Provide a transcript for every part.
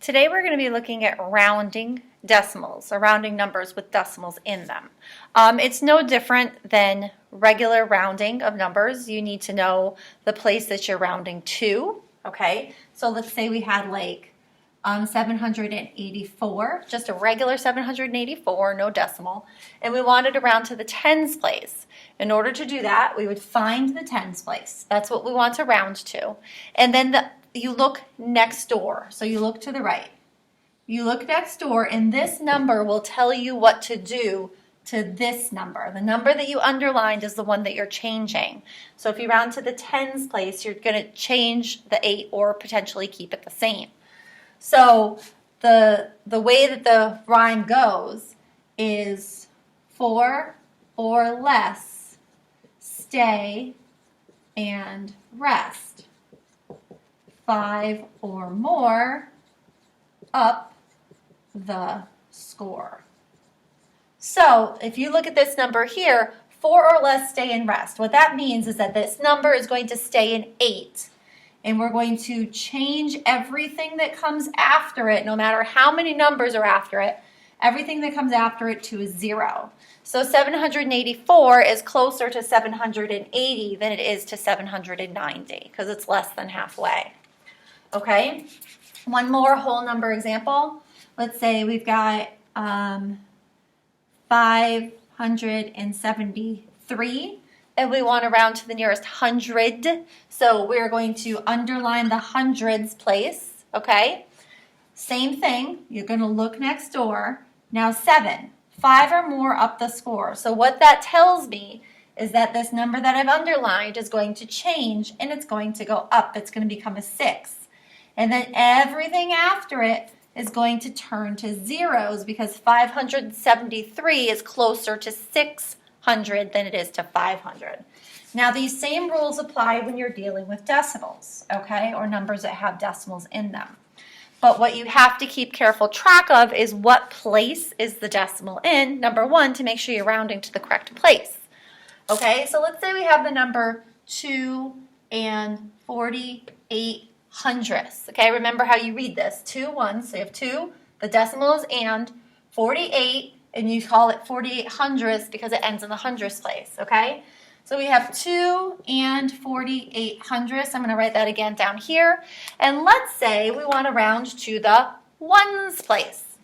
Today we're going to be looking at rounding decimals, or rounding numbers with decimals in them. It's no different than regular rounding of numbers. You need to know the place that you're rounding to, okay? So let's say we had like 784, just a regular 784, no decimal, and we wanted to round to the tens place. In order to do that, we would find the tens place. That's what we want to round to. And then you look next door. So you look to the right. You look next door, and this number will tell you what to do to this number. The number that you underlined is the one that you're changing. So if you round to the tens place, you're going to change the 8 or potentially keep it the same. So the way that the rhyme goes is 4 or less, stay and rest. 5 or more, up the score. So if you look at this number here, 4 or less, stay and rest. What that means is that this number is going to stay in 8. And we're going to change everything that comes after it, no matter how many numbers are after it, everything that comes after it to a 0. So 784 is closer to 780 than it is to 790 because it's less than halfway. Okay? One more whole number example. Let's say we've got 573. And we want to round to the nearest hundred. So we're going to underline the hundreds place, okay? Same thing, you're going to look next door. Now 7, 5 or more up the score. So what that tells me is that this number that I've underlined is going to change and it's going to go up. It's going to become a 6. And then everything after it is going to turn to zeros because 573 is closer to 600 than it is to 500. Now these same rules apply when you're dealing with decimals, okay, or numbers that have decimals in them. But what you have to keep careful track of is what place is the decimal in, number one, to make sure you're rounding to the correct place. Okay, so let's say we have the number 2 and 48 hundredths. Okay, remember how you read this, 2 1, so you have 2, the decimal is and, 48, and you call it 48 hundredths because it ends in the hundredths place, okay? So we have 2 and 48 hundredths. I'm going to write that again down here. And let's say we want to round to the ones place.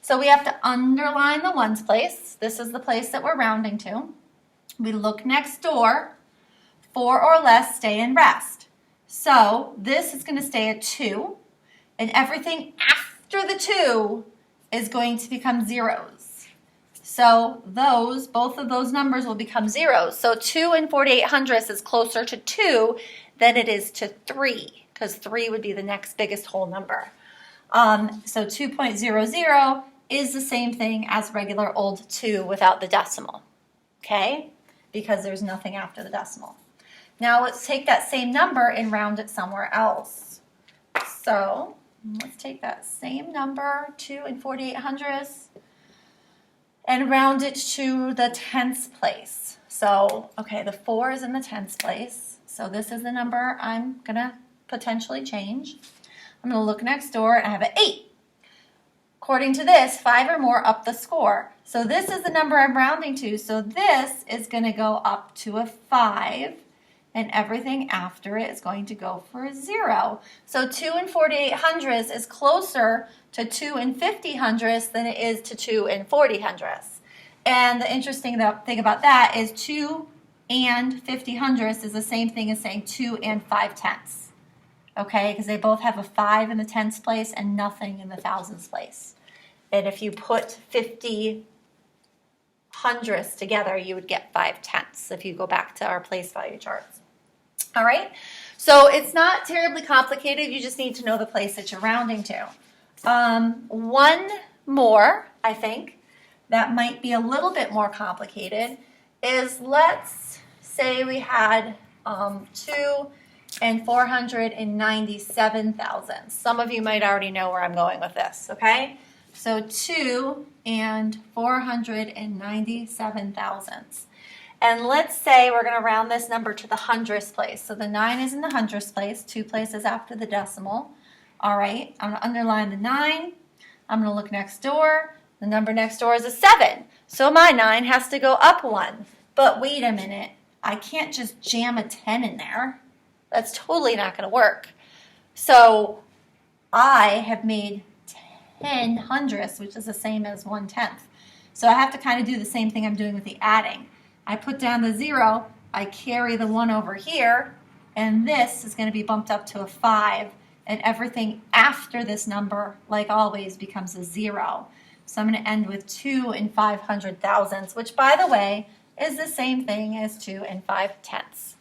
So we have to underline the ones place. This is the place that we're rounding to. We look next door. 4 or less, stay and rest. So this is going to stay at 2. And everything after the 2 is going to become zeros. So both of those numbers will become zeros. So 2 and 48 hundredths is closer to 2 than it is to 3, because 3 would be the next biggest whole number. So 2.00 is the same thing as regular old 2 without the decimal, okay? Because there's nothing after the decimal. Now let's take that same number and round it somewhere else. So let's take that same number, 2 and 48 hundredths, and round it to the tenths place. So, okay, the 4 is in the tenths place. So this is the number I'm going to potentially change. I'm going to look next door and I have an 8. According to this, 5 or more up the score. So this is the number I'm rounding to. So this is going to go up to a 5. And everything after it is going to go for a 0. So 2 and 48 hundredths is closer to 2 and 50 hundredths than it is to 2 and 40 hundredths. And the interesting thing about that is 2 and 50 hundredths is the same thing as saying 2 and 5 tenths. Okay, because they both have a 5 in the tenths place and nothing in the thousands place. And if you put 50 hundredths together, you would get 5 tenths if you go back to our place value charts. All right, so it's not terribly complicated. You just need to know the place that you're rounding to. One more, I think, that might be a little bit more complicated is let's say we had 2 and 497 thousandths. Some of you might already know where I'm going with this, okay? So 2 and 497 thousandths. And let's say we're going to round this number to the hundredths place. So the 9 is in the hundredths place, 2 places after the decimal. All right, I'm gonna underline the 9. I'm gonna look next door. The number next door is a 7. So my 9 has to go up 1. But wait a minute, I can't just jam a 10 in there. That's totally not gonna work. So I have made 10 hundredths, which is the same as 1/10. So I have to kind of do the same thing I'm doing with the adding. I put down the 0, I carry the 1 over here, and this is going to be bumped up to a 5, and everything after this number, like always, becomes a 0. So I'm going to end with 2 and 500 thousandths, which, by the way, is the same thing as 2 and 5/10.